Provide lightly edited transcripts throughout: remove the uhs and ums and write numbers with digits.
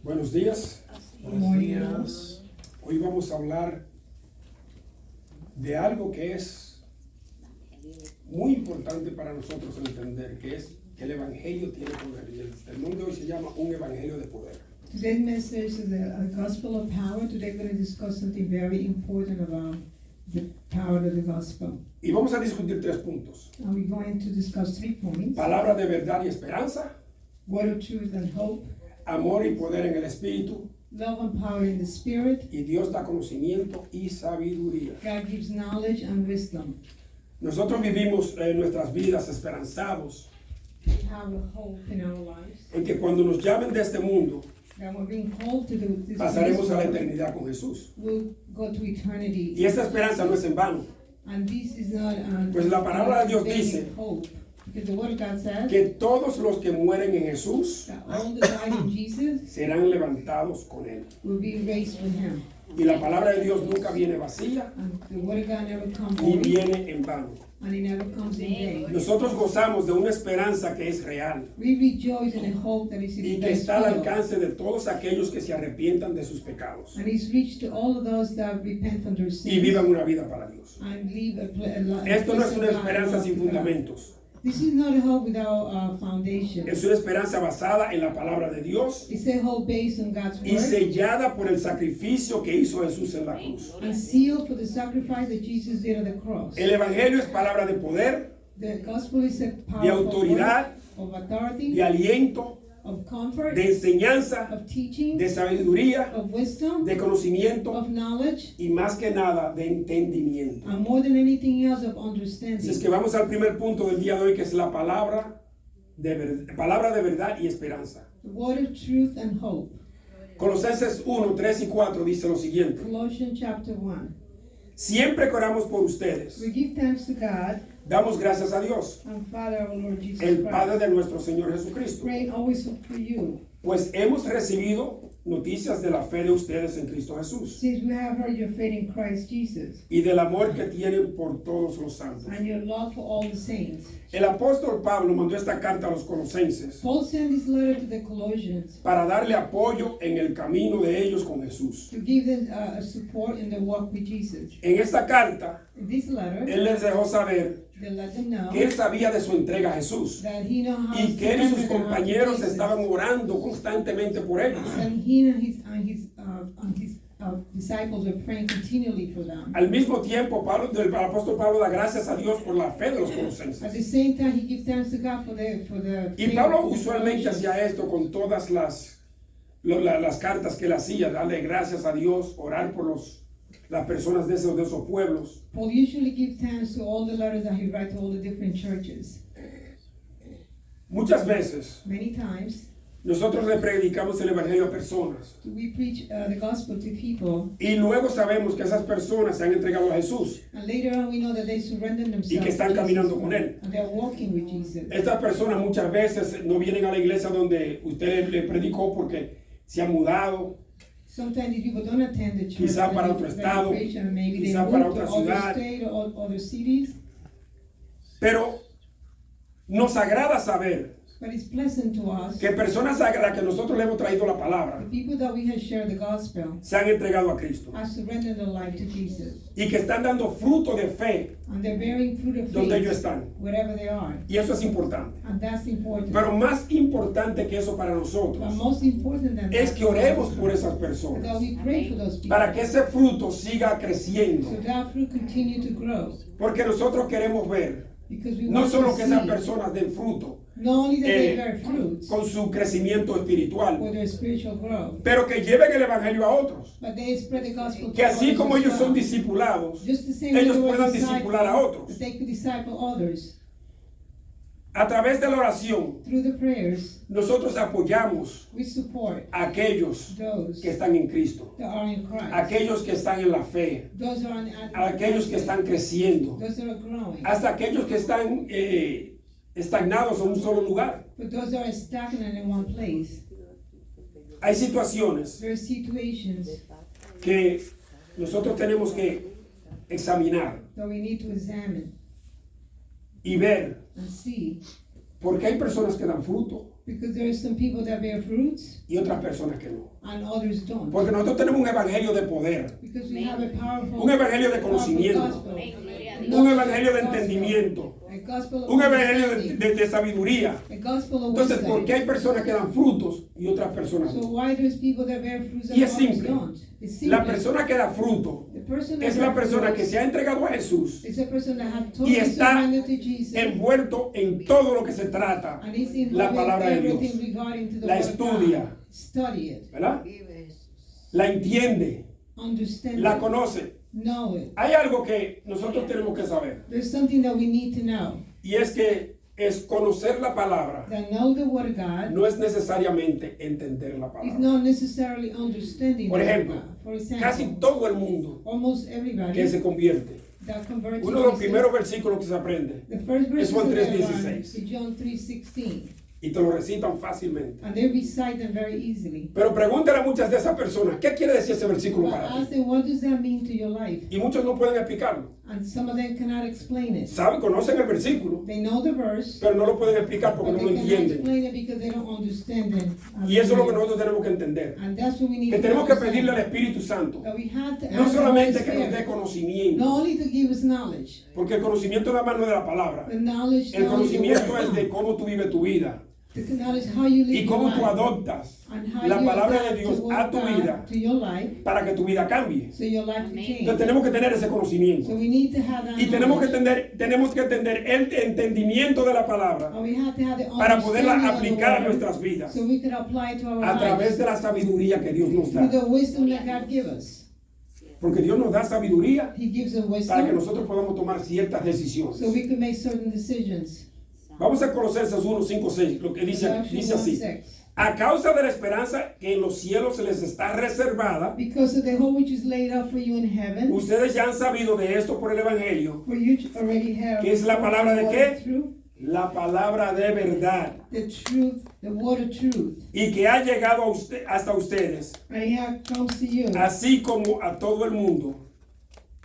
Buenos días. Buenos días. Hoy vamos a hablar de algo que es muy importante para nosotros entender, que es que el Evangelio tiene poder. Y el sermón de hoy se llama un Evangelio de poder. Today's message is a gospel of power. Today we're going to discuss something very important about the power of the gospel. Y vamos a discutir 3 puntos. And we're going to discuss 3 points. Palabra de verdad y esperanza, Word of truth and hope, amor y poder en el Espíritu, love and power in the spirit. y Dios da conocimiento y sabiduría. God gives knowledge and wisdom. Nosotros vivimos nuestras vidas esperanzados We have a hope in our lives. en que cuando nos llamen de este mundo, That we're being called to do this. pasaremos a la eternidad con Jesús. We'll go to eternity. Y esa esperanza no es en vano, And this is not Pues la palabra de Dios dice hope. Because the word of God says que todos los que mueren en Jesús that all that died in Jesus serán levantados con Él. will be raised with him. Y la palabra de Dios nunca viene vacía And the word of God never comes ni void, viene en vano. and it never comes in vain. Nosotros gozamos de una esperanza que es real We rejoice in a hope that is y que está al alcance de todos aquellos que se arrepientan de sus pecados and is reached to all of those that repent from their y sins vivan una vida para Dios. and live a life. Esto no es una esperanza sin fundamentos. This is not a hope without a foundation. Es una esperanza basada en la palabra de Dios It's a hope based on God's y word sellada por el sacrificio que hizo Jesús en la cruz. and sealed for the sacrifice that Jesus did on the cross. El Evangelio es palabra de poder, The gospel is a de powerful autoridad, word of authority, de aliento, of comfort, de enseñanza, of teaching, de sabiduría, of wisdom, de conocimiento of knowledge, y más que nada de entendimiento. and more than anything else of Así es understanding. que vamos al primer punto del día de hoy, que es la palabra de verdad y esperanza. The word of truth and hope. Colosenses 1, 3 y 4 dice lo siguiente: Colossians chapter 1. siempre que oramos por ustedes, We give thanks to God damos gracias a Dios, and Father of our Lord Jesus el Padre Christ. de nuestro Señor Jesucristo, Praying always for you, pues hemos recibido noticias de la fe de ustedes en Cristo Jesús since we have heard your faith in Christ Jesus y del amor que tienen por todos los santos. and your love for all the saints. El apóstol Pablo mandó esta carta a los colosenses Paul sent this letter to the Colossians para darle apoyo en el camino de ellos con Jesús. to give them support in the walk with Jesus. En esta carta, In this letter, él les dejó saber they let them know que él sabía de su entrega a Jesús that he knows how y to que él y sus surrender their heart to compañeros Jesus. estaban orando constantemente por ellos. And he and his disciples were praying continually for them. Al mismo tiempo, el apóstol Pablo da gracias a Dios por la fe de los At colosenses. the same time, he gives thanks to God for the Y Pablo usualmente hacía esto con todas las cartas que él hacía, darle gracias a Dios, orar por las personas de esos pueblos. Paul usually gives thanks to all the letters that he writes to all the different churches. Muchas veces Many times, nosotros le predicamos el evangelio a personas we preach the gospel to people, y luego sabemos que esas personas se han entregado a Jesús and later on we know that they surrender themselves y que están to caminando Jesus, con él. and they're walking with Jesus. Estas personas muchas veces no vienen a la iglesia donde usted le predicó porque se han mudado, Sometimes these people don't attend the church. Quizá para that otro you estado, preach, and maybe they quizá move para to otra other ciudad. state or other cities. pero nos agrada saber But it's pleasant to us. que personas a las que nosotros le hemos traído la The palabra people that we have shared the gospel se han entregado a Cristo have surrendered their life to Jesus, y que están dando fruto de fe and they're bearing fruit of donde ellos faith están, wherever they are, y eso es importante. and that's important. Pero más importante que eso para But nosotros most important than es that, que oremos por esas that personas we pray for those people, para que ese fruto siga creciendo, so that fruit continue to grow, porque nosotros queremos ver because we no want solo to que esas see personas den fruto not only that they bear fruits con su crecimiento for espiritual, their spiritual growth, pero que lleven el evangelio a otros, but they spread the gospel que to así others como as ellos son well. discipulados, Just the same way ellos they were puedan discipled, discipular a otros. that they could disciple others. A través de la oración, Through the prayers, nosotros apoyamos we support a aquellos those que están en Cristo, that are in Christ, aquellos que están en la fe, those that are a aquellos que están creciendo, those that are growing, hasta aquellos que están estagnados en un solo lugar. but those that are stagnant in one place. Hay situaciones There are situations que nosotros tenemos que examinar that we need to examine y ver and see Porque hay personas que dan fruto Because there are some people that bear fruits y otras personas que no. and others don't. Porque nosotros tenemos un evangelio de poder, Because we have a powerful, un evangelio de powerful conocimiento, gospel. un evangelio de entendimiento, A gospel of un evangelio understanding. de sabiduría. A gospel of Entonces, wisdom. ¿por qué hay personas que dan frutos y otras personas So no? why there's people that bear fruits and Y es others simple. don't? It's simple. La persona que da fruto The person that es la bears persona que fruits se ha entregado a Jesús is a person that has y totally está surrendered to Jesus envuelto en todo lo que se trata, and is la involved in palabra de Dios. everything regarding to the La word of estudia. God. Study it. ¿Verdad? La entiende, Understand la it. conoce. Know it. Hay algo que nosotros tenemos que saber There's something that we need to know. y es que es conocer la palabra. That know the word of God No es necesariamente entender la is palabra. not necessarily understanding Por the word of ejemplo, God. For example, casi todo el mundo almost everybody que se convierte, that converts uno de los primeros versículos que se aprende the first verse es Juan of 3:16. is John 3:16, y te lo recitan fácilmente. and they recite them very easily. Pero pregúntale a muchas de esas personas, ¿qué quiere decir ese versículo But para ask ti? them, what does that mean to your life? Y muchos no pueden explicarlo. And some of them cannot explain it. Saben, conocen el versículo, They know the verse, pero no lo pueden explicar porque but no they lo cannot entienden. explain it because they don't understand it. Y eso es lo que nosotros tenemos que entender. And that's what we need Que to tenemos que understand. pedirle al Espíritu Santo, That we have to no ask the Holy solamente que nos dé Spirit, conocimiento, not only to give us knowledge, porque el conocimiento nada más no es de la palabra. the knowledge, El not only the conocimiento word, es de cómo tú vives tu vida the knowledge how you live y cómo your tú life, adoptas and how la you palabra adapt de Dios the a word tu of God vida to your life, para que tu vida cambie. so your life can Entonces change. tenemos que tener ese conocimiento. So we need to have that Y tenemos que knowledge. entender el entendimiento de la palabra And we have to have the para poderla understanding of the aplicar a word, nuestras vidas so we can apply it to our a través lives de la sabiduría que Dios nos through da. the wisdom that God gives us. Porque Dios nos da sabiduría He gives us para que wisdom nosotros podamos tomar ciertas so decisiones. we can make certain decisions. Vamos a Colosenses 1, 5, 6, lo que dice así. 1:6. A causa de la esperanza que en los cielos se les está reservada, Because of the hope which is laid up for you in heaven, ustedes ya han sabido de esto por el Evangelio, for you already have ¿Qué es la palabra de the qué? word of truth, la palabra de verdad, the truth, the word of truth, y que ha llegado a hasta ustedes, and it has comes to you, así como a todo el mundo,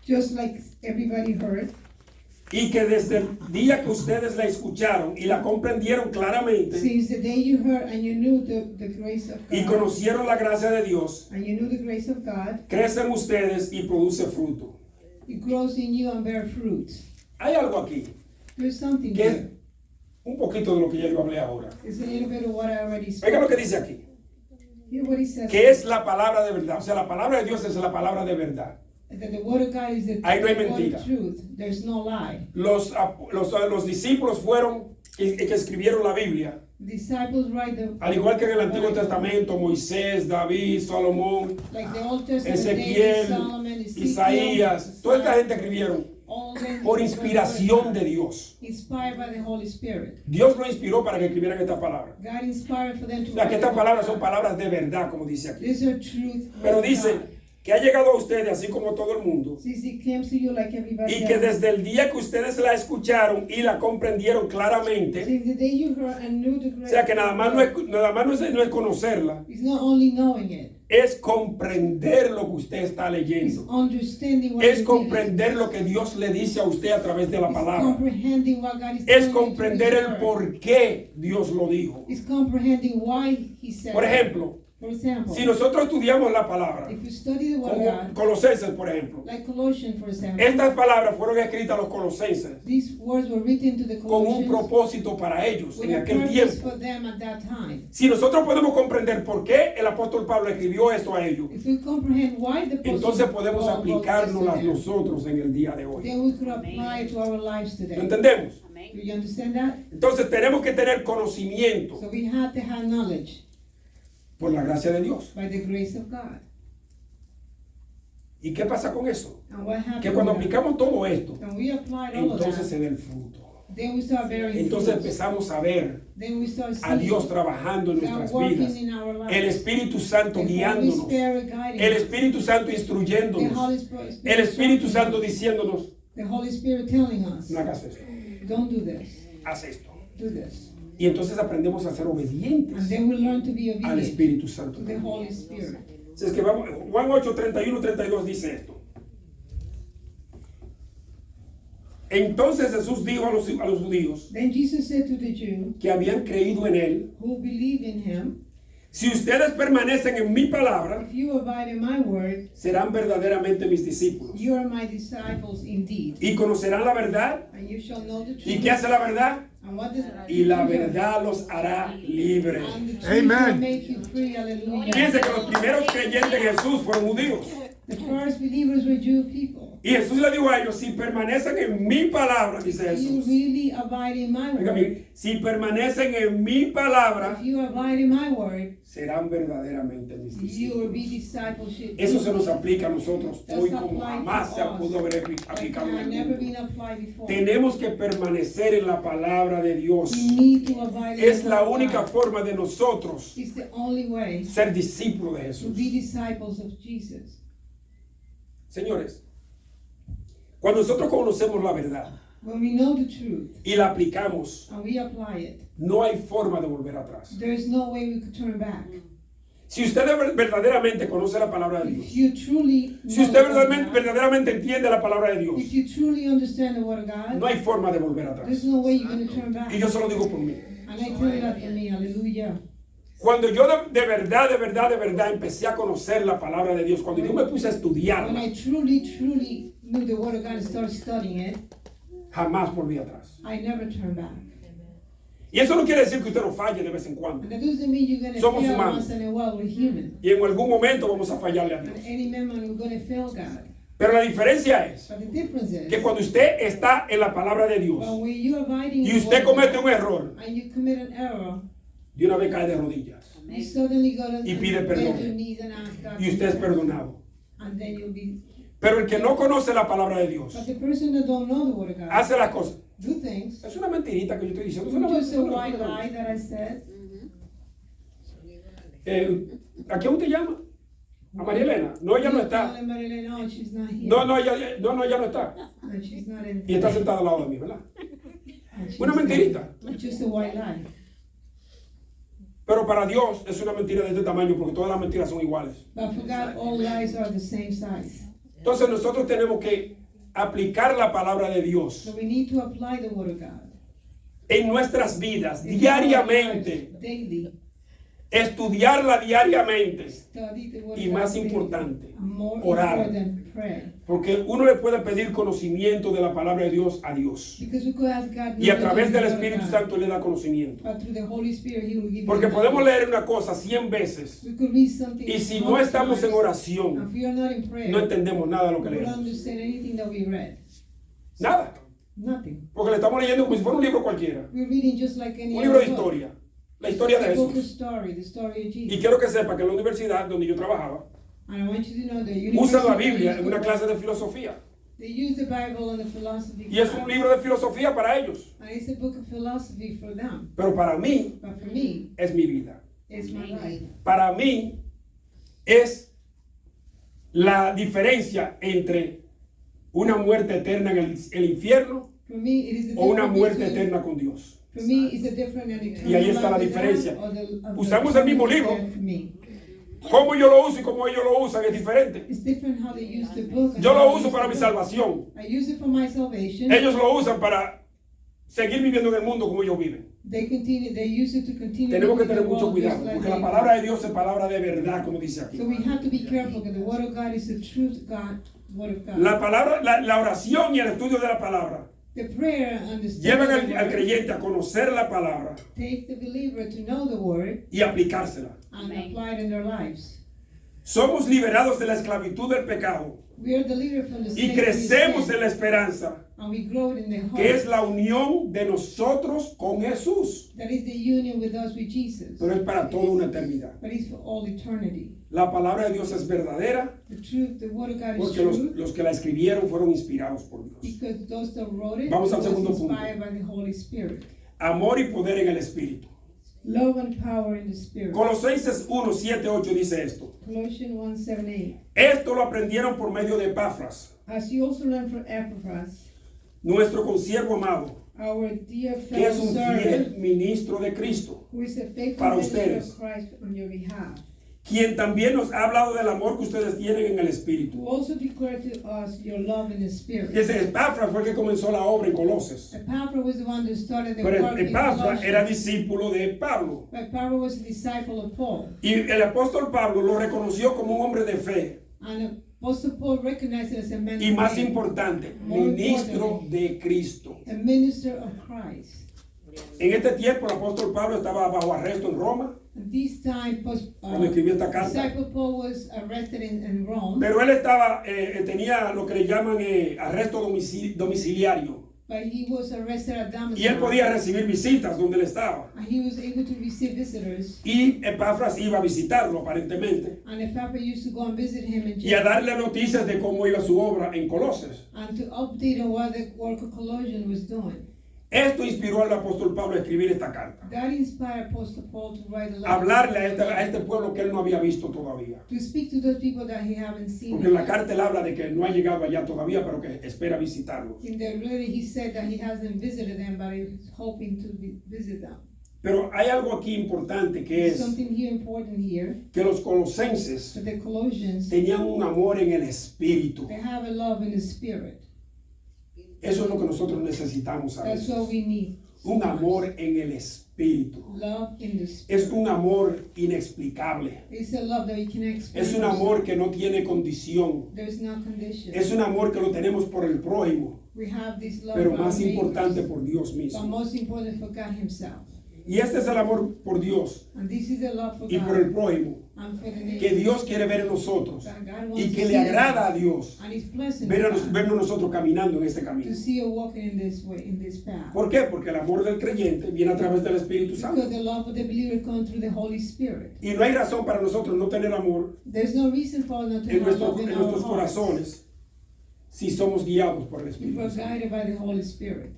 just like everybody heard, y que desde el día que ustedes la escucharon y la comprendieron claramente since the day you heard and you knew the grace of y God, conocieron la gracia de Dios, and you knew the grace of God, crecen ustedes y produce fruto. it grows in you and bear fruit. Hay algo aquí There's something que es there. un poquito de lo que ya yo hablé ahora. It's a little bit of what I already spoke. Oiga lo que dice aquí, Hear what he says. que es la palabra de verdad. O sea, la palabra de Dios es la palabra de verdad. That the word of God is the, Ahí no hay the word mentira. of truth. There's no lie. Los discípulos fueron que escribieron la Biblia, Disciples write the al igual que en el Antiguo Bible. Testamento, Moisés, David, Salomón, Like the Old Testament, Ezequiel, David, Solomon, Ezekiel, Isaías, toda esta gente escribieron all them por were inspiración de Dios. inspired by the Holy Spirit. Dios lo inspiró para que escribieran esta palabra. God inspired for them to O sea, que write estas the palabras word. son palabras de verdad, como dice aquí. These are truth. Pero of dice God. que ha llegado a ustedes, así como todo el mundo, Since it came to you like everybody y que else. desde el día que ustedes la escucharon y la comprendieron claramente, Since the day you heard and knew the o grace sea, que of nada más God, no es conocerla, it's not only knowing it, es comprender lo que usted está it's leyendo. understanding what Es you're comprender lo que Dios le dice a usted a través de la reading. It's palabra. comprehending what God is Es telling you comprender through el His word. por qué Dios lo dijo. It's comprehending why He said Por it. ejemplo, For example, si nosotros estudiamos la palabra, if you study the word of como God, Colosenses, por ejemplo, like Colossians, for example, estas palabras fueron escritas a los colosenses these words were written to the con un Colossians propósito para ellos with en a aquel purpose tiempo. for them at that time. Si nosotros podemos comprender por qué el apóstol Pablo escribió esto a ellos, If we comprehend why the apostle entonces podemos Paul wrote this to aplicárnoslas them, nosotros en el día de hoy. then we could apply it to our lives ¿Lo today. entendemos? Do you understand that? Entonces tenemos que tener conocimiento So we have to have knowledge por la gracia de Dios. by the grace of God. ¿Y qué pasa con eso? And what happens? Que cuando aplicamos todo esto, And we applied all of entonces se that. ve el fruto. Then we start bearing Entonces fruits. empezamos a ver Then we start a Dios seeing trabajando en God nuestras working vidas. in our lives. El Espíritu Santo The Holy guiándonos. Spirit guiding El us. Espíritu Santo The instruyéndonos. Holy Spirit El Espíritu instructing Santo us. diciéndonos, The Holy Spirit telling us, no hagas esto, don't do this, haz esto. do this. Y entonces aprendemos a ser And obedientes then we learn to be al obedient Espíritu Santo. to the Holy Spirit. Así es que vamos, Juan 8, 31, 32 dice esto. Entonces Jesús dijo a los judíos Then Jesus said to the Jew que habían creído en él, who believe in him, si ustedes permanecen en mi palabra, if you abide in my word, serán verdaderamente mis discípulos. you are my disciples indeed. Y conocerán la verdad. And you shall know the truth. ¿Y qué hace la verdad? And what does Y la verdad los hará libres. And the truth Amen. shall make you free. Hallelujah. Fíjense que los primeros creyentes en Jesús fueron judíos. The first believers were Jewish people. Y Jesús le dijo a ellos, si permanecen en mi palabra, dice If you Jesús. really abide in my Oiga word, bien, si permanecen en mi palabra, if you abide in my word, serán verdaderamente mis you will discípulos. be discipleship. Eso se nos aplica a nosotros That's hoy como applied jamás to se us. pudo haber That aplicado en had el never mundo. been applied before. Tenemos que permanecer en la palabra de Dios. We need to abide in Es the la word of única God. forma de nosotros It's the only way ser discípulos de to Jesús. be disciples of Jesus. Señores, cuando nosotros conocemos la verdad When we know the truth y la aplicamos, and we apply it, no hay forma de volver atrás. there's no way we could turn back. Si usted verdaderamente conoce la palabra de If Dios, you truly si know usted the word of God, verdaderamente entiende la palabra de Dios, if you truly understand the word of God, no hay forma de volver there's atrás. no way you're going to turn back. Y yo se lo digo por mí. And I tell you that for me, hallelujah. Cuando yo de verdad empecé a conocer la palabra de Dios, cuando yo me puse a When estudiarla, I truly knew the word of God and started studying it, jamás volví atrás. I never turned back. Y eso no quiere decir que usted no falle de vez en cuando. And that doesn't mean you're going to Somos fail humanos. once in a while. We're human. Y en algún momento vamos a fallarle a Dios. And any moment we're going to fail God. Pero la diferencia es But the difference is, que cuando usted está en la palabra de Dios well, when you're abiding y in the usted word of comete God, un error, and you commit an error, de una vez cae de rodillas you suddenly go to Y pide bend perdón. your knees and ask God y to usted es forgive. perdonado. And then you'll be. Pero el que no conoce la palabra de Dios But the person that don't know the word of God hace las cosas. do things. Es una mentirita que yo estoy diciendo. Es una Just a mentira. white lie that I said. ¿A quién usted llama? A María Elena. No, ella no está. Tell Marilyn, no, she's not here. No, ella no está. No, she's not in. Y está sentada al lado de mí, ¿verdad? And she's Una mentirita. not. Just a white lie. Pero para Dios es una mentira de este tamaño porque todas las mentiras son iguales. But for God, all lies are the same size. Entonces nosotros tenemos que aplicar la palabra de Dios So we need to apply the word of God. en nuestras vidas In our diariamente, lives, daily. estudiarla diariamente Study the word y of más God daily. importante, More orar. important, pray. Porque uno le puede pedir conocimiento de la palabra de Dios a Dios Because we could ask God y a knowledge través of del the word of Espíritu God. Santo le da conocimiento. But through the Holy Spirit, He will give Porque you podemos knowledge. leer una cosa 100 veces We could read something y si 100 no estamos en times, oración and if we are not in prayer, no entendemos nada de lo que we don't leemos. understand anything that we read. Nada. Nothing. Porque le estamos leyendo como si fuera un libro cualquiera. We're reading just like any Un libro other de book. historia. La historia de The book of Jesús. story, the story of Y Jesus. quiero que sepa que en la universidad donde yo trabajaba And I want you to know that usan la university Biblia used en the una Bible. clase de filosofía. They use the Bible and the philosophy Y es un class, libro de filosofía para ellos. and it's a book of philosophy for them. Pero para mí But for me, es mi vida. it's my life. Para mí es la diferencia entre una muerte eterna en el infierno For me, it is the o una difference muerte between- eterna con Dios. For me, it's a different and eternal Y ahí está la life with God diferencia. or the Usamos el mismo libro. death for me. Cómo yo lo uso y cómo ellos lo usan es diferente. It's different how they use the book. and Yo how lo they uso use para the mi book. salvación. I use it for my salvation. Ellos lo usan para seguir viviendo en el mundo como ellos viven. They use it to continue. Tenemos que living tener the mucho world just cuidado like porque la they palabra de do. Dios es palabra de verdad, como dice aquí. So we have to be careful because the word of God is the truth God, word of God. La palabra, la oración y el estudio de la palabra The prayer and the llevan study of the al word creyente a conocer la palabra take the believer to know the word y aplicársela. and apply it in their lives. Somos liberados de la esclavitud del pecado We are delivered from the y slavery of crecemos sin, en la esperanza and we grow in the hope que es la unión de nosotros con Jesús. that is the union with us with Jesus. Pero es para toda una eternidad. But it's for all eternity. La palabra de Dios es verdadera The truth, the word of God is porque true los que la escribieron fueron inspirados por Dios. because those that wrote it Vamos al was segundo punto. inspired by the Holy Spirit. Amor y poder en el Espíritu. Love and power in the Spirit. Colosenses 1, 7, 8 dice esto. Colossians 1:7-8. Esto lo aprendieron por medio de Epafras, As you also learned from Epaphras, nuestro consiervo amado, our dear que es fellow un servant, fiel ministro de Cristo, who is a faithful para minister ustedes. of Christ on your behalf. quien también nos ha hablado del amor que ustedes tienen en el Espíritu. Who also declared to us your love in the Spirit. Ese Epafras fue el que comenzó la obra en Colosas. Epaphras was the one who started the Pero work in Epafras era Colossians. discípulo de Pablo. Epaphras was a disciple of Paul. Y el apóstol Pablo lo reconoció como un hombre de fe. And Apostle Paul recognized it as a man Y of más faith, importante, More ministro importantly, de Cristo. a minister of Christ. En este tiempo el apóstol Pablo estaba bajo arresto en Roma At this time, cuando escribió esta carta. disciple Paul was arrested in Rome, Pero él estaba, tenía lo que le llaman arresto domiciliario. but he was arrested at Y él Damascus. podía recibir visitas donde él estaba. And he was able to receive visitors. Y Epafras iba a visitarlo aparentemente. And Epaphras used to go and visit him in Y a jail darle noticias de cómo iba su obra en Colosas. and to update on what the work of Colossians was doing. Esto inspiró al apóstol Pablo a escribir esta carta. That inspired Apostle Paul to write a letter Hablarle a este pueblo que él no había visto todavía. to speak to those people that he haven't seen. Porque en la carta él habla de que no ha llegado allá todavía, pero que espera visitarlos. In the letter he said that he hasn't visited them, but he's hoping to visit them. Pero hay algo aquí importante que There's es something here important here. que los colosenses That the Colossians, tenían un amor en el espíritu. they have a love in the Spirit. Eso es lo que nosotros necesitamos a That's veces. what we need. Un amor en el espíritu. Love in the Spirit. Es un amor inexplicable. It's a love that we can explain. Es un amor que no tiene condición. There's no condition. Es un amor que lo tenemos por el prójimo, We have this love pero for más our importante neighbors, por Dios but mismo. most important for God Himself. Y este es el amor por Dios And this is the love for y God por el prójimo and for the que neighbor. Dios quiere ver en nosotros That God wants y to que see le agrada a us. Dios And it's pleasant vernos nosotros caminando en este camino. to see you walking in this way, in this path. ¿Por qué? Porque el amor del creyente viene a través del Espíritu Santo. Because the love of the believer comes through the Holy Spirit. Y no hay razón para nosotros no tener amor There's no reason for us not to en, have love in en our nuestros hearts corazones si somos guiados por el if Espíritu we're Santo. guided by the Holy Spirit.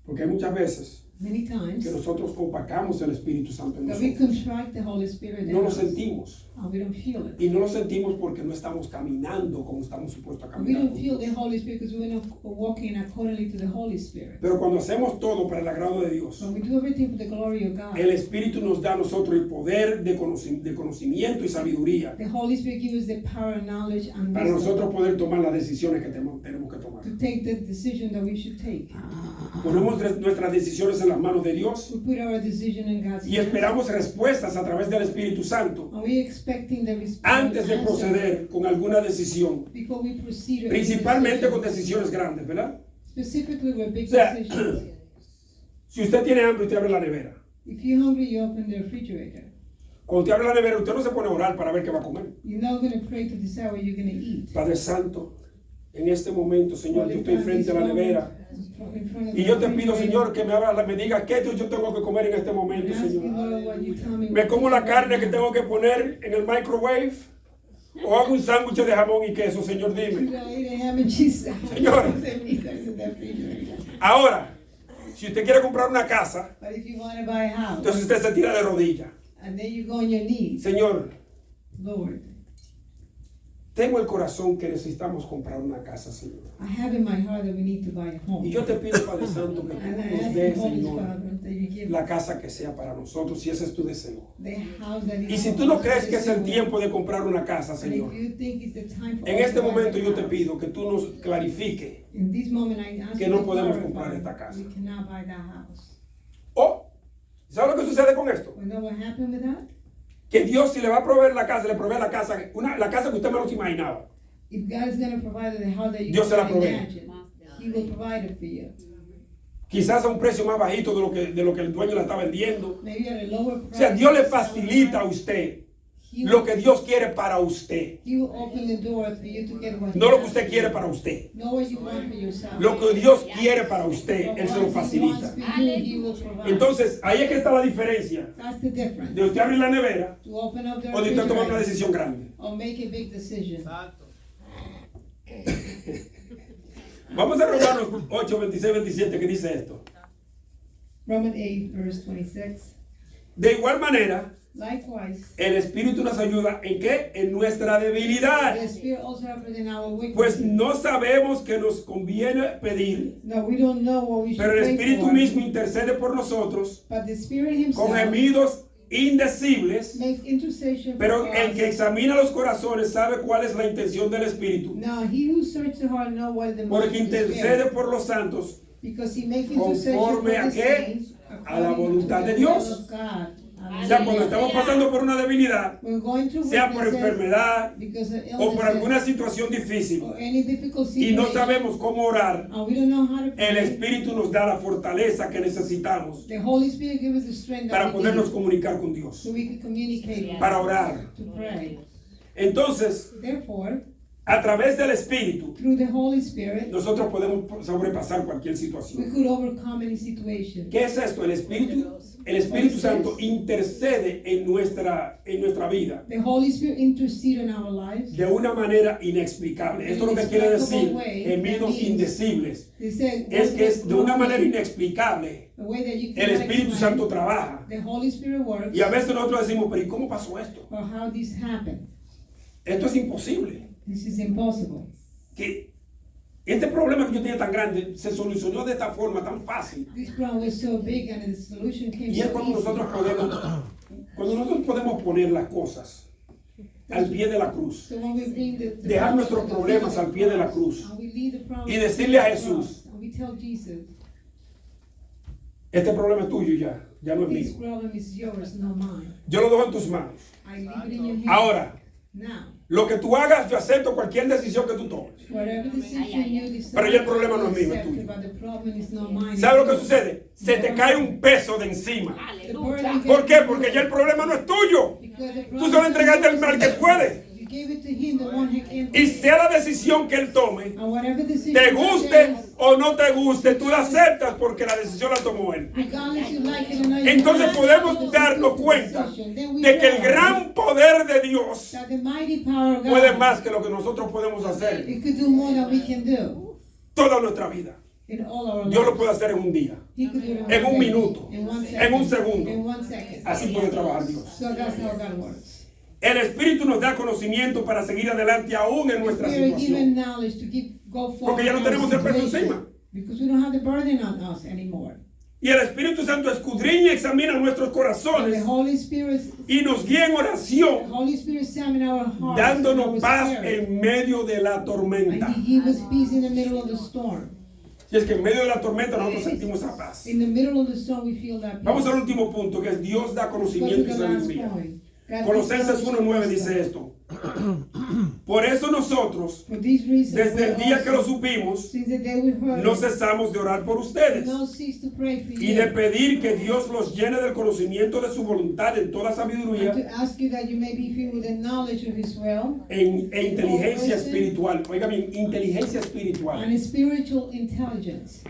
Porque hay muchas veces Many times que nosotros opacamos el Espíritu Santo en that we nosotros. contract the Holy Spirit in No lo us, sentimos. and we don't feel it. Y no lo sentimos porque no estamos caminando como estamos supuestos a We caminar. don't feel the Holy Spirit because we're not walking accordingly to the Holy Spirit. Pero cuando hacemos todo para el agrado de Dios, When we do everything for the glory of God, el Espíritu nos da a nosotros el poder de conocimiento y sabiduría the Holy Spirit gives us the power, knowledge, and para wisdom nosotros poder tomar las decisiones que tenemos que tomar. to take the decision that we should take. Ponemos nuestras decisiones en las manos de Dios We put our decision in God's y hands, esperamos respuestas a través del Espíritu Santo and we expecting the response antes de proceder con alguna decisión, before we proceed with principalmente the con decision. decisiones grandes, ¿verdad? Specifically with big O sea, decisions. Si usted tiene hambre, usted abre la nevera. If you're hungry, you open the refrigerator. Cuando usted abre la nevera, usted no se pone a orar para ver qué va a comer. You're not going to pray to decide what you're going to eat. Padre Santo, en este momento, Señor, yo estoy frente a la nevera In front of y the yo te pido, refrigerator. Señor, que me diga qué yo tengo que comer en este momento, I'm asking, Señor. Lord, what you tell me ¿Me what como to la eat carne right que now. tengo que poner en el microwave? ¿O hago un sándwich de jamón y queso, Señor? Should Dime. I eat a ham and cheese sandwich? Señor. The meat that's in the refrigerator. Ahora, si usted quiere comprar una casa, But if you want to buy a house, entonces usted se tira de rodillas. and then you go on your knees, Señor, Lord, tengo el corazón que necesitamos comprar una casa, Señor. I have in my heart that we need to buy a home. Y yo te pido, Padre Santo, que tú And I nos ask des, the Holy Señor, Father that you give la casa que sea para nosotros, si ese es tu deseo. the house that Y si tú no crees que es el tiempo de comprar una casa, And Señor, if you think it's the time for en us este to buy momento the yo te house, pido que tú nos clarifique. in this moment I ask que you no to podemos clarify comprar esta casa. we cannot buy that house. O, ¿sabes lo que sucede con esto? You know what happened with that? Que Dios, si le va a proveer la casa, le provee la casa, la casa que usted menos imaginaba. If God is going to provide the house that you Dios se la can't provee. imagine, He will provide it for you. Quizás a un precio más bajito de lo que el dueño la está vendiendo. Maybe at a lower price. O sea, Dios le facilita a usted He lo will, que Dios quiere para usted. He will open the door for you to get what No you lo que want. usted quiere para usted. Know what you want for yourself. Lo que Dios quiere para usted, But Él se what lo He facilita. wants for you, He will provide. Entonces, ahí es que está la diferencia That's the difference. de usted abrir la nevera To open up the o de usted tomar una refrigerator decisión grande. or make a big decision. Vamos a Romanos 8, 26, 27, que dice esto. Romans 8, verse 26. De igual manera, Likewise, el Espíritu nos ayuda ¿en qué? En nuestra debilidad. the Spirit also helps in our Pues weakness. no sabemos que nos conviene pedir, No, we don't know what we should pero el pray Espíritu for, mismo intercede por nosotros but the Spirit con Himself gemidos indecibles, makes intercession for pero el us. que examina los corazones sabe cuál es la intención del Espíritu, Now he who searches the heart knows what the mind porque of the intercede Spirit, por los santos because he makes intercession for conforme a the qué? saints A la according voluntad to de the Dios. will of God. O sea, cuando estamos pasando por una debilidad, We're going through sea por weaknesses enfermedad because of o por illnesses alguna situación difícil, or any difficult y no situation, sabemos cómo orar, and we don't know how to el pray, Espíritu nos da la fortaleza que necesitamos the Holy Spirit gives us the strength para that we podernos need comunicar con Dios, so we can communicate, para orar. to pray. Entonces, Therefore, a través del Espíritu, through the Holy Spirit, nosotros podemos sobrepasar cualquier we situación. could overcome any situation. ¿Qué es esto? El Espíritu Santo intercede en nuestra vida The Holy Spirit intercedes in our lives. de una manera inexplicable. Esto es lo que quiere decir gemidos indecibles. They say, Es que es de una manera inexplicable. the way that you El cannot Espíritu explain, Santo trabaja. the Holy Spirit works, Y a veces nosotros decimos, pero ¿y cómo pasó esto? or how this happened. Esto es imposible. This is impossible. Que este problema que yo tenía tan grande se solucionó de esta forma tan fácil. This problem was so big and the solution came Y es so cuando easy. nosotros podemos poner las cosas al pie de la cruz. So when we bring the Dejar problems nuestros to the problemas feet of al pie de la the cruz. and we leave the problems Y decirle a to the Jesús, cross, and we tell Jesus, Este problema es tuyo ya no es this mío. problem is yours, not mine. Yo lo dejo en tus manos. I leave it in your hands. Ahora, Now, lo que tú hagas, yo acepto cualquier decisión que tú tomes. whatever decision you decide, Pero ya el problema no es mío, es accept, tuyo. but the problem is not mine. ¿Sabes lo que sucede? Se te cae un peso de encima. The burden ¿Por qué? gets Porque ya el problema no es tuyo. because the Tú problem solo entregaste is al mal que yours. puede. You gave it to him, the one who can. Y sea la decisión que él tome, And whatever decision te he guste takes, o no te guste, tú la aceptas porque la decisión la tomó él. regardless you like it or not, Entonces you podemos have to darnos take the cuenta decision. Then we de que el realize gran poder de Dios that the mighty power of God, puede más que lo que nosotros podemos hacer it could do more than we can do toda nuestra vida. in all our Dios lo lives. puede hacer en un día, He could do it en un one day, minuto, in 1 second, en un segundo. in 1 second. Así puede trabajar Dios. So that's how God works. El Espíritu nos da conocimiento para seguir adelante aún en nuestra We are given situación. knowledge to go forward. Porque ya no in tenemos our el peso situation, encima. because we don't have the burden on us anymore. Y el Espíritu Santo escudriña y examina nuestros And the corazones Holy Spirit, y nos guía en the oración, Holy Spirit examine our hearts, dándonos our paz spirit, en medio de la and tormenta. He gives us peace in the middle of the storm. Y es que en medio de la tormenta nosotros sentimos esa paz. In the middle of the storm, we feel that peace. Vamos al último punto, que es Dios da Go to conocimiento y the last sabiduría. point. God Colosenses gives us 1:9 dice esto. Por eso nosotros, For these reasons, desde el we día que lo also, supimos, since the day we heard no it, cesamos de orar por we ustedes don't cease to pray for y you, de pedir que Dios los llene del conocimiento de su voluntad en toda and sabiduría to ask you that you may be filled with the knowledge of His will e inteligencia espiritual. Oiga bien, inteligencia espiritual. and spiritual intelligence.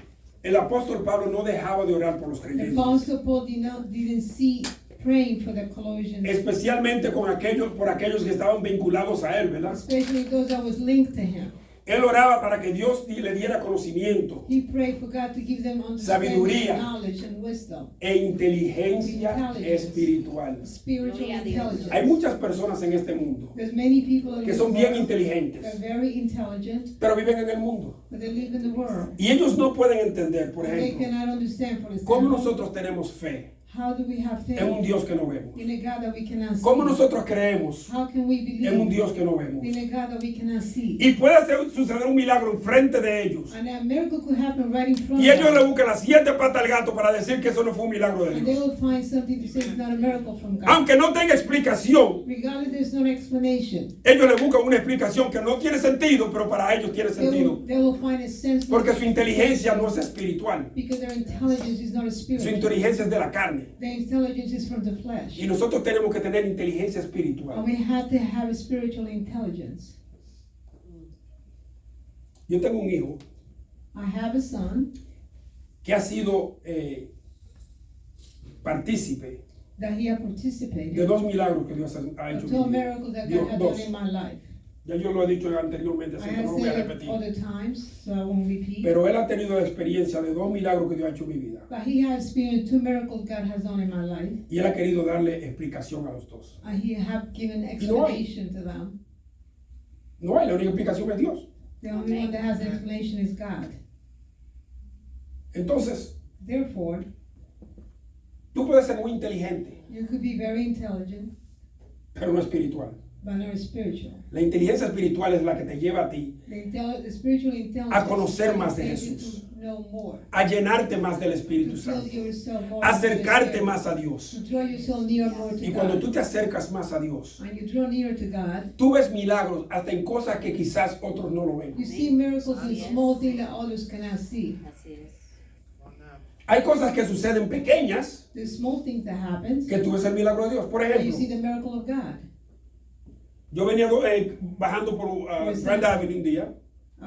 El apóstol Pablo no dejaba de orar por los The creyentes, Apostle Paul didn't see praying for the Colossians, especialmente por aquellos que estaban vinculados a él, ¿verdad? especially those that was linked to him. Él oraba para que Dios le diera conocimiento He prayed for God to give them understanding, Sabiduría. knowledge, and wisdom, e inteligencia espiritual. spiritual intelligence. Hay muchas personas en este mundo There's many people in que the son bien world inteligentes, that are very intelligent, pero viven en el mundo. but they live in the world. Y ellos no pueden entender, por They ejemplo, cannot understand, for cómo example, nosotros tenemos fe how do we have faith en un Dios que no vemos. in a God that we cannot see? Cómo nosotros creemos How can we believe en un Dios que no vemos. in a God that we cannot see? Y puede suceder un milagro enfrente de ellos. And a miracle could happen right in front Y of ellos le them. buscan las 7 patas al gato para decir que eso no fue un milagro de And they Dios. will find something to say it's not a miracle from God. Aunque no tenga explicación, Regardless, there's no explanation. ellos le buscan una explicación que no tiene sentido, pero para ellos tiene sentido. They will find a sense Porque su inteligencia no es espiritual. because their intelligence is not a Su spirit. inteligencia es de la carne. Their intelligence is from the flesh. Y nosotros tenemos que tener inteligencia And espiritual. we have to have a spiritual intelligence. Yo tengo un hijo I have a son que ha sido partícipe that he had de participated 2 milagros que Dios ha hecho. of two miracles that God had done Dos. in my life. Ya yo lo he dicho anteriormente, I así que have no lo voy a said it repetir. other times, so I won't repeat. Pero él ha tenido la experiencia de 2 milagros que Dios ha hecho en mi vida. But he has experienced two miracles God has done in my life. Y él ha querido darle explicación a los dos. And he have given explanation to them. No hay, la única explicación es Dios. The only one that has explanation is God. Entonces, Therefore, Tú puedes ser muy inteligente, You could be very intelligent, pero no espiritual. but not spiritual. La inteligencia espiritual es la que te lleva a ti The spiritual intelligence a conocer más de takes you Jesús, to know more, a llenarte más del to Espíritu fill Santo, yourself more, a with the acercarte Spirit, más a Dios. to draw yourself near more to Y cuando God. tú te acercas más a Dios, And you draw near to God, tú ves milagros hasta en cosas que quizás otros no lo ven. you see miracles in small things that others cannot see. Así es. Hay cosas que suceden pequeñas The small things that happen, que tú ves el milagro de Dios. Por and you see ejemplo, the miracle of God. yo venía bajando por Grand Avenue un día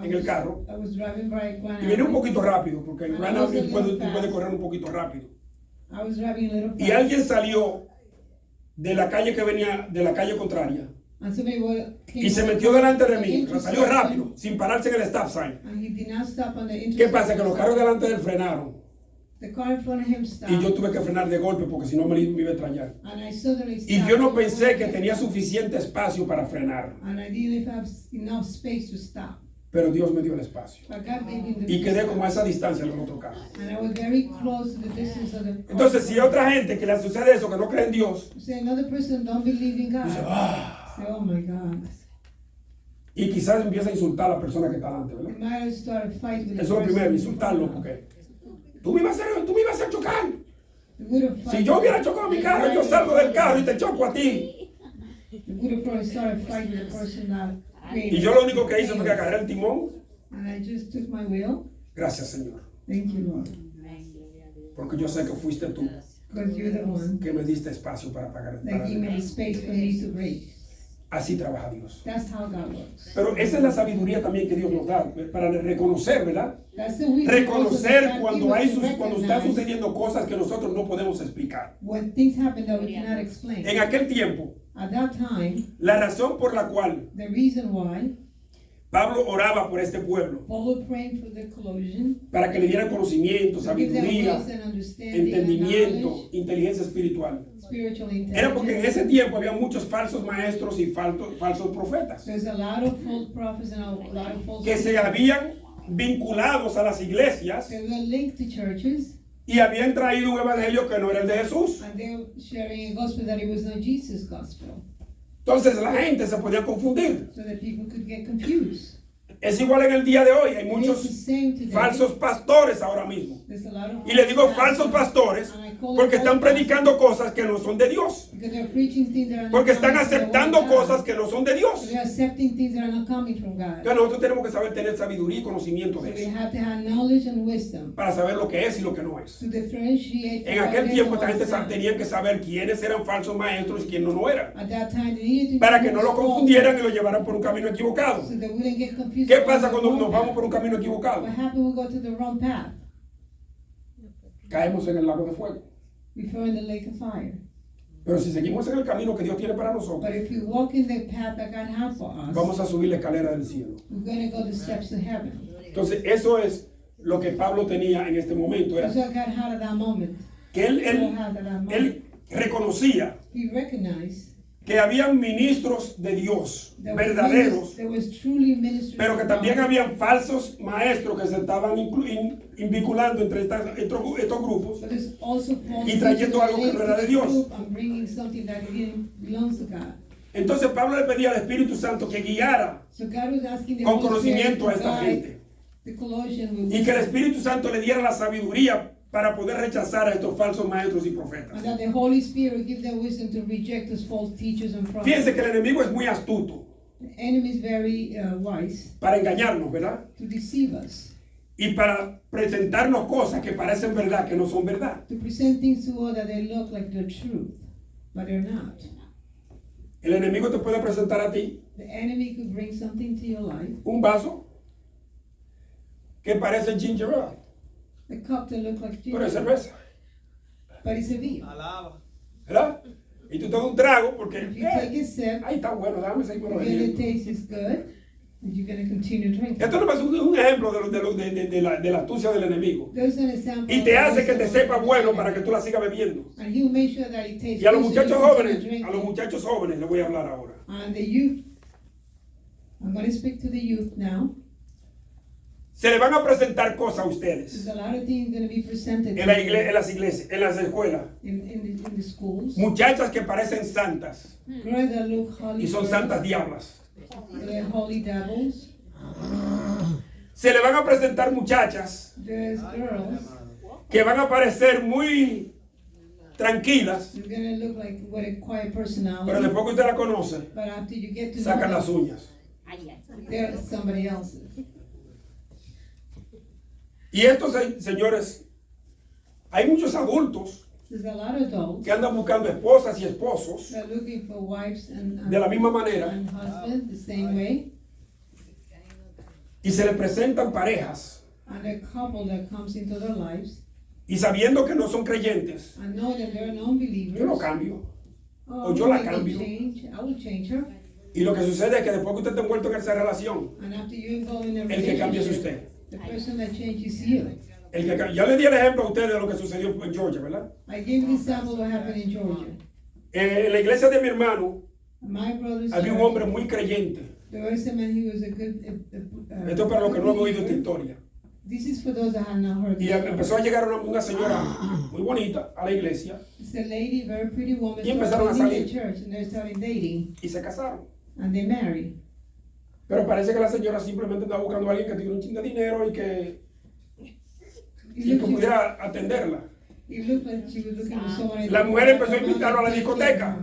en el carro I was driving by Grand y venía un Avenue. poquito rápido porque en Grand Avenue tú puedes correr un poquito rápido. I was driving a little Y fast. alguien salió de la calle que venía, de la calle contraria, And somebody came y se over metió delante de the mí, salió intersection, rápido, sin pararse en el stop sign. And he did not stop on the ¿Qué intersection. pasa? Que los carros delante de él frenaron The car in front of him stopped. y yo tuve que frenar de golpe porque si no me iba a estrellar. And I suddenly Y stopped. yo no pensé que tenía suficiente espacio para frenar, And I didn't have enough space to stop. pero Dios me dio el espacio. But God gave me the Y quedé como a esa distancia del otro carro. And I was very close to the distance of the car. Entonces, si hay otra gente que le sucede eso, que no cree en Dios, Say another person don't believe in God. dice, ah, Say, oh my God. y quizás empieza a insultar a la persona que está delante, You ¿verdad? might have started a fight with the Eso es lo person. primero, insultarlo, porque tú me ibas a hacer chocar. You would have Si fight- yo hubiera chocado mi carro, yo salgo del carro y te choco a ti. You would have probably started a fight with the person that created Y yo lo único que hice fue que agarré el timón. And I just took my wheel. Gracias, Señor, Thank you, Lord. porque yo sé que fuiste tú Because you're the one que me diste espacio para pagar. that gave me the space for me to break. Así trabaja Dios. That's how God works. Pero esa es la sabiduría también que Dios nos da, para reconocer, ¿verdad? That's the wisdom also Reconocer that God cuando gives us to cuando están recognize sucediendo cosas que nosotros no podemos explicar. when things happen that we cannot explain. En aquel tiempo, At that time, la razón por la cual the reason why Pablo oraba por este pueblo, Paul was praying for the Colossians, para que le dieran conocimiento, to give them sabiduría, wisdom, understanding, and entendimiento, knowledge, inteligencia espiritual, spiritual era porque en intelligence. ese tiempo había muchos falsos maestros y falsos profetas There's a lot of false prophets and a lot of false que se teachers. habían vinculados a las iglesias They were linked to churches, y habían traído un evangelio que no era el de Jesús. and they were sharing a gospel that it was not Jesus' gospel, Entonces la gente se podía confundir. so that people could get confused. Es igual en el día de hoy, hay It is the muchos same today. falsos pastores ahora mismo. There's a lot of Y le digo false falsos pastores and I call porque them están false predicando cosas que no son de Dios. because they're preaching things that are not Porque están coming from the aceptando word of God. cosas que no son de Dios. They're accepting things that are not coming from God. Entonces nosotros tenemos que saber tener sabiduría y conocimiento So de we eso. have to have knowledge and wisdom Para saber lo que es y lo que no es. to differentiate. En what aquel is tiempo and esta gente what's not. tenía que saber quiénes eran falsos maestros y quiénes no eran. At that time, they needed to Para know que no lo who's false, confundieran y lo llevaran por un camino equivocado. so that we didn't get confused. ¿Qué about pasa the cuando wrong nos vamos path. por un camino equivocado? What happens when we go to the wrong path? Caemos en el lago de fuego. We fall in the lake of fire. Pero si seguimos en el camino que Dios tiene para nosotros, But if we walk in the path that God has for us, vamos a subir la escalera del cielo. we're going to go the steps to heaven. Entonces, eso es lo que Pablo tenía en este momento. Era That's what God had at that moment. que God had at that moment. él reconocía He recognized que habían ministros de Dios that verdaderos, there was truly ministry. pero que también habían falsos maestros que se estaban vinculando entre estos grupos But there's also false y trayendo teachers algo que no era de Dios. related to the group and bringing something that didn't belongs to God. Entonces Pablo le pedía al Espíritu Santo que guiara So God was asking the con Holy Spirit conocimiento a to esta guide gente the Colossians with y que el wisdom, Espíritu Santo le diera la sabiduría para poder rechazar a estos falsos maestros y profetas. and that the Holy Spirit would give them wisdom to reject those false teachers and prophets. Fíjense que el enemigo es muy astuto The enemy is very wise para engañarnos, ¿verdad? to deceive us, Y para presentarnos cosas que parecen verdad, que no son verdad. to present things to us that they look like the truth, but they're not. El enemigo te puede presentar a ti The enemy could bring something to your life, un vaso que parece ginger ale, a cup that looks like pero es ginger, cerveza, but it's a beer. ¿verdad? Y tú te das un trago porque, If you take a sip, ahí está bueno, déjame seguirme if the bebiendo. taste is good, and you're going to continue drinking. Esto no es un ejemplo de la astucia del enemigo. There's an example. Y te of hace que te wisdom sepa of the bueno enemy. para que tú la sigas bebiendo. And he'll make sure that it tastes Y a los good, so you muchachos continue jóvenes, drinking. a los muchachos jóvenes les voy a hablar ahora. And the youth, I'm going to speak to the youth now. Se le van a presentar cosas a ustedes. There's a lot of things going to be presented En las iglesias, en las escuelas. in the schools. Muchachas que parecen santas Girls that look holy y son girls, santas diablas. they're holy devils. Se le van a presentar muchachas There's girls, que van a parecer muy tranquilas, they're going to look like with a quiet personality. pero después que usted la conoce, But after you get to sacan know las them, uñas. they're somebody else's. Y estos señores, hay muchos adultos There's a lot of adults que andan buscando esposas y esposos that are looking for wives de la misma manera and husbands the same way. y se le presentan parejas And a couple that comes into their lives y sabiendo que no son creyentes, and know that they're non-believers. yo lo cambio. Oh, yo la I will cambio. change. I will change her. Y lo que sucede es que después que usted está envuelto en esa relación, And after you involve in a el que cambia es relationship, usted. the person that changes you. Ya le di el ejemplo a ustedes de lo que sucedió en Georgia, ¿verdad? I gave the example of what happened in Georgia. En la iglesia de mi hermano My brother's había un church, hombre muy creyente. there was a man, he was a good. Esto es para los que no han oído esta historia. This is for those that have not heard. Y this story. empezó a llegar una señora muy bonita a la iglesia It's a lady, very pretty woman, Y empezaron a started in the salir. church, and they started dating, y se casaron. and they married. Pero parece que la señora simplemente estaba buscando a alguien que tuviera un chin de dinero y que pudiera atenderla. It looked like she was looking for someone. La mujer empezó a invitarlo a la discoteca.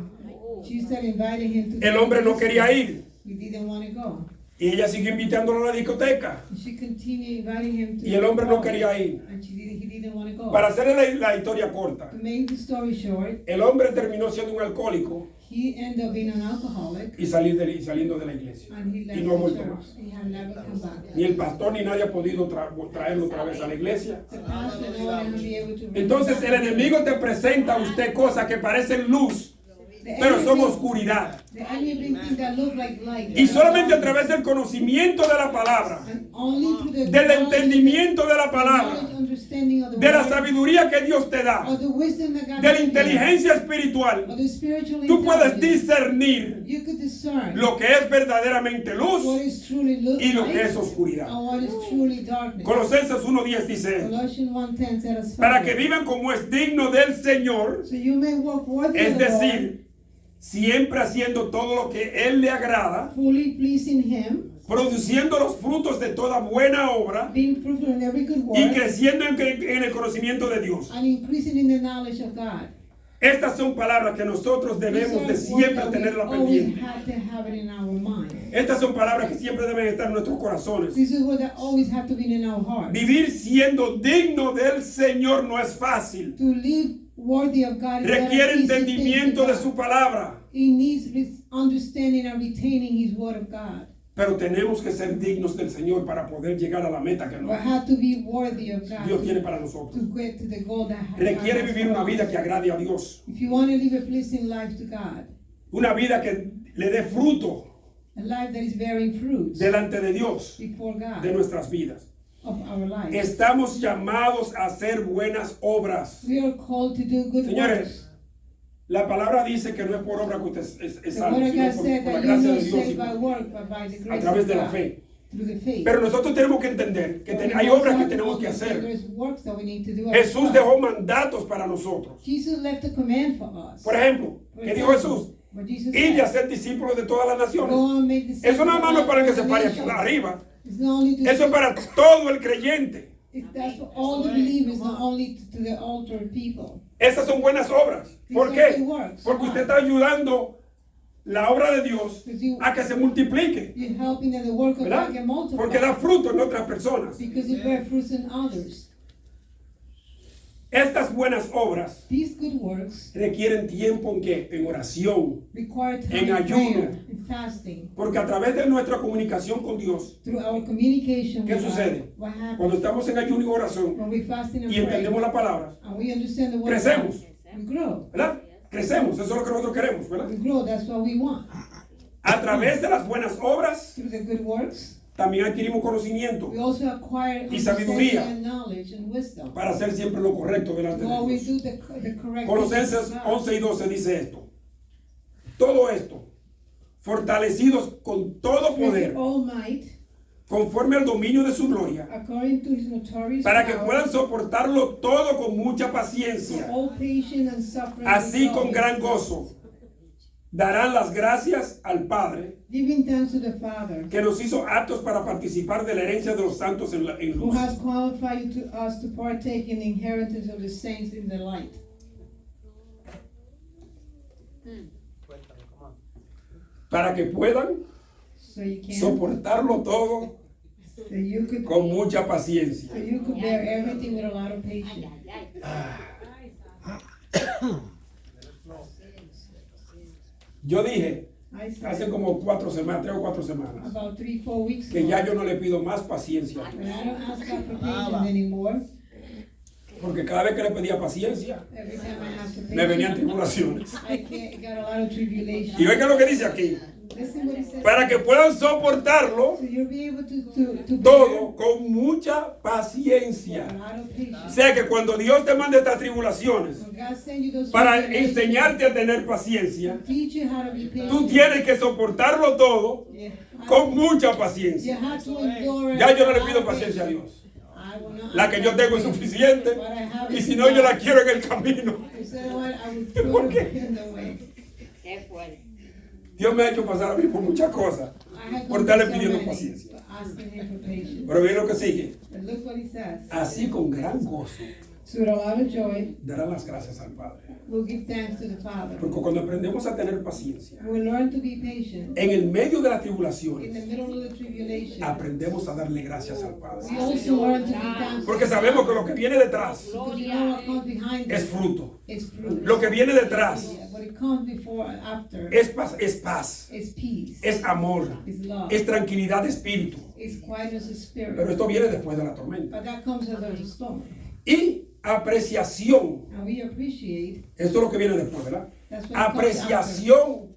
She started inviting him to. El hombre no quería ir He didn't want to go. y ella siguió invitándolo a la discoteca She continued inviting him to. y el hombre no quería ir. And he didn't want to go. Para hacerle la historia corta, To make the story short, el hombre terminó siendo un alcohólico he ended up being an alcoholic, y saliendo de la iglesia. and he left Y no ha the vuelto church. más. He had never come back. Ni el pastor ni nadie ha podido traerlo otra vez a la iglesia. The pastor no one will be able to. Entonces el enemigo te presenta a usted cosas que parecen luz, pero son oscuridad. The enemy brings things that look like light. Y solamente a través del conocimiento de la palabra, And only through the del knowledge, entendimiento de la knowledge, palabra, understanding of the de la word, sabiduría que Dios te da, or the wisdom that God de la gives you, inteligencia or espiritual, the spiritual tú puedes intelligence, discernir you could discern lo que es verdaderamente what luz is truly y lo que light es oscuridad. and what is truly darkness. Colosenses 1:10 dice, Colossians 1:10 said as para que follows, vivan como es digno del Señor, so you may walk worthy es of the Lord, decir, siempre haciendo todo lo que Él le agrada, fully pleasing Him, produciendo los frutos de toda buena obra being fruitful in every good y work, creciendo en el conocimiento de Dios. and increasing in the knowledge of God. Estas son palabras que nosotros debemos de These are words siempre that we tenerla always pendiente. have to have it in our mind. Estas son palabras que siempre deben estar en nuestros corazones. This is what that always have to be in our hearts. Vivir siendo digno del Señor no es fácil. To live worthy of God is not Requiere an easy thing entendimiento to de do. su palabra. He needs understanding and retaining His word of God. Pero tenemos que ser dignos del Señor para poder llegar a la meta que We have to be worthy of God Dios tiene para nosotros. to get to the goal that God Requiere has vivir for una us. vida que agrade a Dios. If you want to live a pleasing life to God, Una vida que le dé fruto a life that is bearing fruits delante de Dios, before God de nuestras vidas. of our life. Estamos llamados a hacer buenas obras. We are called to do good Señores, works. la palabra dice que no es por obra que usted es The salvo, word of sino God said por la that you're gracia not de Dios saved y by work, but by the a grace través of de la God, fe. through the faith. Pero nosotros tenemos que entender que But we hay also obras que have to tenemos que understand hacer. there's works that we need to do as Jesús well. dejó mandatos para nosotros. Jesus left a command for us. Por ejemplo, For ¿qué dijo example, Jesús? what Jesus Ir y said, hacer discípulos de todas las naciones. go and make disciples Eso nada más no es of para el que all se the pare aquí nations. arriba. It's not only to Eso es para todo el creyente. that's for all the believers, not only to the altar people. Esas son buenas obras. ¿Por These are qué? good works. Porque usted Why? está ayudando la obra de Dios a que se multiplique, You're helping that the work of ¿verdad? God can multiply. Porque da fruto en otras personas. Because it bears fruits in others. Estas buenas obras These good works requieren tiempo en qué? En oración. require time En in ayuno. prayer and fasting. Porque a través de nuestra comunicación con Dios, Through our communication ¿qué with sucede? God, what happens cuando estamos en ayuno y oración when we fasting and y entendemos pray, la palabra, and we understand the word of crecemos. God, we grow. ¿verdad? Crecemos, eso es lo que nosotros queremos, ¿verdad? We grow, that's what we want. A través de las buenas obras Through the good works, también adquirimos conocimiento we also acquire Y sabiduría. understanding and knowledge and wisdom. para hacer siempre lo correcto delante To de always Dios. do the correct Colosenses things of God. 11 y 12 dice esto. Todo esto, fortalecidos con todo With poder, all might, conforme al dominio de su gloria, according to his notorious para que power, puedan soportarlo todo con mucha for paciencia. all patience and suffering, Así with con all gran patience, gozo darán las gracias al Padre, giving thanks to the Father, que nos hizo aptos para participar de la herencia de los santos en who luz. has qualified us to partake in the inheritance of the saints in the light. Para que puedan So you can, soportarlo todo so you could, con mucha paciencia. so you could bear everything with a lot of patience. Yo dije I said hace como 4 semanas, 3 o 4 semanas, about 3-4 weeks que ago, ya yo no le pido más paciencia, but I don't ask God for patience anymore. porque cada vez que le pedía paciencia, Every time I ask for me venían patience, tribulaciones. got a lot of tribulation. Y oiga lo que dice aquí, Listen what he says. para que puedan soportarlo So you'll be able to todo con mucha paciencia. bear a lot of O patience. sea que cuando Dios te manda estas tribulaciones When God sends you those para tribulations, enseñarte a tener paciencia, teach you how to be patient. tú tienes que soportarlo todo Yeah. con mucha You paciencia. have to endure Ya yo no a le lot pido of paciencia a patience. Dios. I will not La que yo ask tengo es for suficiente, what I have y is si no yo la enough. quiero en el camino. You said what I would throw it in the way. Qué fuerte. Dios me ha hecho pasar a mí por muchas cosas, I have por gone estarle through so pidiendo many, paciencia. but asking him for patience. Pero miren lo que sigue. But look what he says. Así con gran gozo So with a lot of joy, darán las gracias al Padre. we'll give thanks to the Father. Porque cuando aprendemos a tener paciencia, We'll learn to be patient en el medio de las in the tribulaciones, middle of the tribulation. aprendemos a darle gracias al Padre. We also learn to be thankful. Porque sabemos que lo que viene detrás Because you know what comes behind es it fruto. is fruit. Lo que viene detrás Yeah, what it comes before and after es paz, is peace, es amor, is love, es tranquilidad de espíritu. is quietness of spirit. Pero esto viene después de la tormenta. But that comes as a storm. Y apreciación. And we appreciate, Esto es lo que viene después, ¿verdad? that's what comes after. Apreciación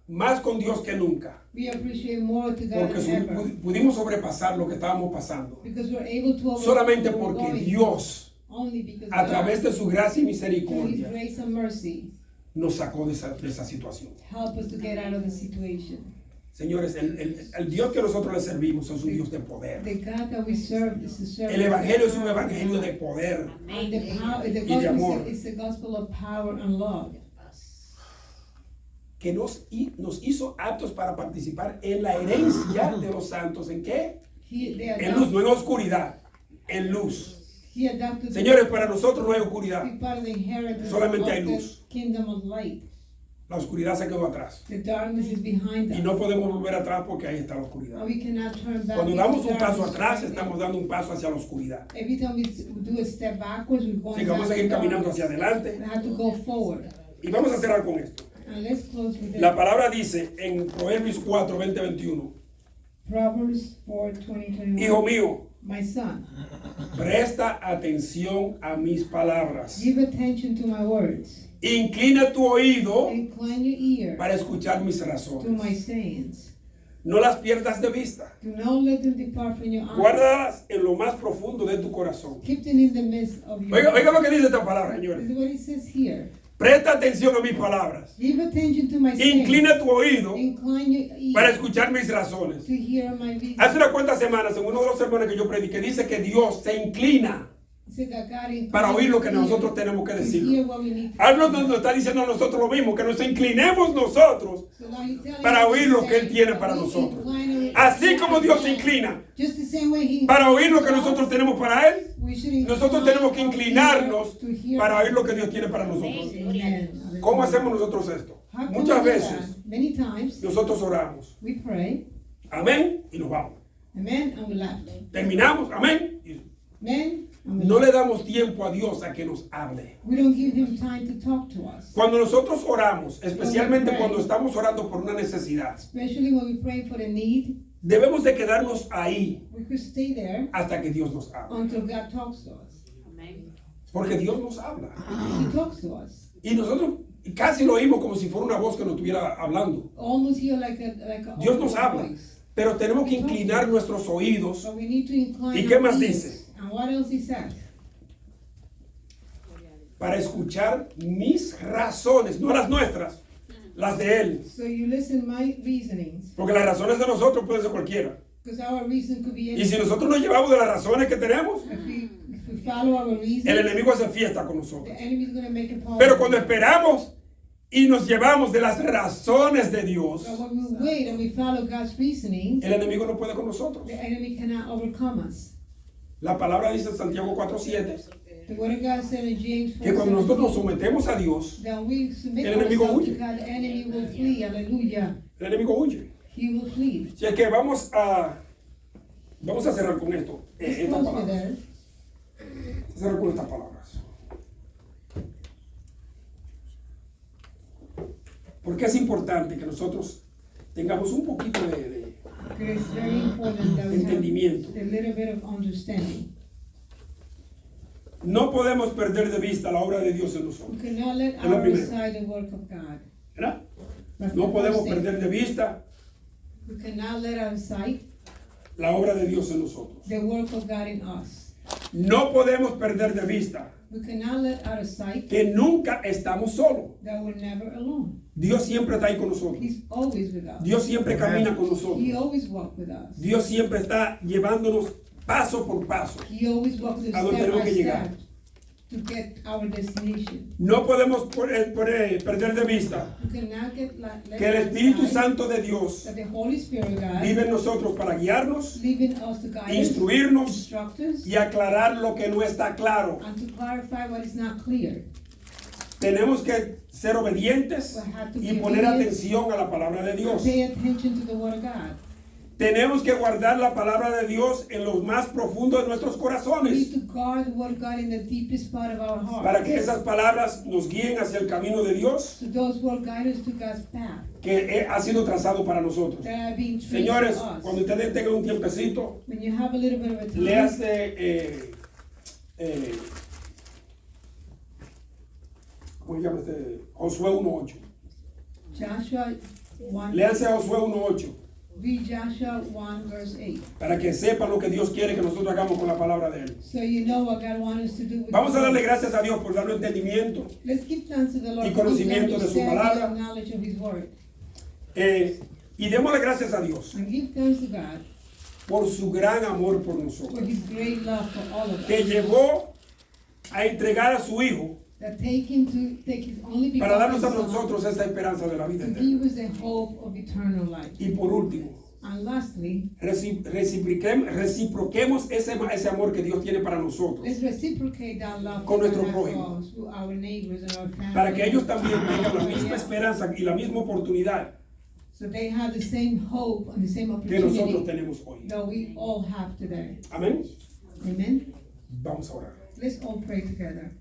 más con Dios que nunca. We appreciate more to God Porque than ever. pudimos sobrepasar lo que estábamos pasando. Because we're able to overcome Solamente what we're porque going Dios, through. Only because a God, través de su gracia y through His misericordia, grace and mercy, nos sacó de esa situación. help us to get out of the situation. Señores, el Dios que nosotros le servimos es un Dios de poder. The God that we serve is the servant. El Evangelio es un evangelio de poder. And the y de amor. gospel is the gospel of power and love. Que nos hizo aptos para participar en la herencia de los santos. ¿En qué? En luz, no en oscuridad, en luz. He adopted Señores, para nosotros no hay to oscuridad. be part of the inheritance Solamente hay of the luz. kingdom of light. La oscuridad se quedó atrás. The darkness is behind us. Y no podemos volver atrás porque ahí está la And oscuridad. we cannot turn back. Cuando into damos un paso darkness. atrás, estamos dando un paso hacia la oscuridad. Every time we do a step backwards, we're going Así que vamos a back seguir to caminando darkness. hacia adelante. We have to go forward. Y vamos a cerrar con esto. And let's close with La this. palabra dice en Proverbios 4, 20, 21. Proverbs 4:20-21. Hijo mío, My son, presta atención a mis palabras. give attention to my words. Inclina tu oído Incline your ear para escuchar mis to my razones. sayings. No las pierdas de vista. Do not let them depart from your eyes. Guárdalas en lo más profundo de tu corazón. Keep them in the midst of your Oiga lo que dice esta palabra, This señores. is what it says here. Presta atención a mis palabras. Give attention to my sayings. Inclina tu oído Incline your ear para escuchar mis razones. to hear my reason. Hace unas cuantas semanas, en uno de los sermones que yo prediqué, dice que Dios se inclina Say that God inclines para oír lo que your ear nosotros tenemos que to decir. hear what we need to Él nos está diciendo a nosotros lo mismo, que nos inclinemos nosotros So now he's telling para us oír to lo que Él say, tiene para we nosotros. incline our- Así como Dios se inclina Just the same way he para oír lo que inclines nosotros us, tenemos para Él, we should incline nosotros tenemos que our inclinarnos ear to hear para oír lo que Dios tiene para nosotros. Amen. ¿Cómo hacemos nosotros esto? How can Muchas we do veces that? Many times nosotros oramos. we pray, Amén. Y nos vamos. amen, and we left. Terminamos. Amén. Y Amen, and we no left. le damos tiempo a Dios a que nos hable. We don't give him time to talk to us. Cuando nosotros oramos, especialmente cuando estamos orando por una necesidad, Especially when we pray for the need, debemos de quedarnos ahí we could stay there hasta que Dios nos hable. until God talks to us. Porque Dios nos habla. He talks to us. Y nosotros casi lo oímos como si fuera una voz que nos estuviera hablando. Almost here like a Dios nos habla. voice. Pero tenemos que inclinar nuestros oídos. But we need to incline ¿Y qué our más ears. dice? And what else he said? Para escuchar mis razones, no las nuestras, las de Él. So you listen my reasonings. Porque las razones de nosotros pueden ser cualquiera. Because our reason could be Y anything. si nosotros nos llevamos de las razones que tenemos, If we follow our reason, el enemigo hace fiesta con nosotros. the enemy is going to make a problem. Pero cuando esperamos y nos llevamos de las razones de Dios, But when we wait and we follow God's reasoning, el enemigo no puede con nosotros. the enemy cannot overcome us. La palabra dice en Santiago 4:7 The word of God said in James 4, que cuando nosotros nos sometemos a Dios, that we submit el enemigo ourselves to huye. God, the enemy will flee. Hallelujah. el enemigo huye. He will flee. Si es que vamos a cerrar con esto, Let's estas close with palabras. that. Cerrar con estas palabras. Porque es importante que nosotros tengamos un poquito de Because it's very important that we have entendimiento. a little bit of understanding. No podemos perder de vista la obra de Dios en We nosotros. cannot let Es lo out of primero. sight the work of God. ¿Verdad? That's No the podemos first thing. perder de vista We cannot let out of sight la obra de Dios en nosotros. the work of God in us. No podemos perder de vista We cannot let out of sight que nunca estamos solos. that we're never alone. Dios siempre está ahí con nosotros. He's always with us. Dios siempre camina con He nosotros. always walks with us. Dios siempre está llevándonos paso por paso. He always walks with ¿A us dónde step tenemos by que llegar? step to get our destination. No podemos perder de vista We cannot let que el out of Espíritu sight Santo de Dios that the Holy Spirit of God vive en nosotros para guiarnos, leaving us to guide us, instruirnos instruct us, y aclarar lo que no está claro. and to clarify what is not clear. Tenemos que ser obedientes y poner atención a la palabra de Dios. Pay attention to the Word of God. Tenemos que guardar la palabra de Dios en lo más profundo de nuestros We corazones need to guard the Word of God in the deepest part of our heart. para que esas palabras nos guíen hacia el camino de Dios So those will guide us to God's path que ha sido trazado para nosotros. that are being traced Señores, to us. cuando ustedes tengan un tiempecito, When you have a little bit of a time, léase, ¿cómo se llama este? Josué 1:8. Joshua 1, Léanse Josué 1:8 read Joshua 1 verse 8. para que sepan lo que Dios quiere que nosotros hagamos con la palabra de Él. So you know what God wants us to do with Vamos a the darle Word. gracias a Dios por darnos entendimiento Let's give thanks to the Lord y for his conocimiento de su understanding palabra. and knowledge of His Word. Y démosle gracias a Dios And give thanks to God por su gran amor por for nosotros, His great love for all of que us. llevó a entregar a su Hijo That take Him to take His only para darnos a begotten Son nosotros esa esperanza de la vida to eterna. give us the hope of eternal life. Y por último, And lastly, reciproquemos ese amor que Dios tiene para nosotros, let's reciprocate that love Con that nuestro God has prójimo. for us, to our neighbors and our family. para que ellos también tengan la Yeah. misma esperanza y la misma oportunidad So they have the same hope and the same que nosotros opportunity tenemos hoy. that we all have today. Amén. Amen. Vamos a orar. Let's all pray together.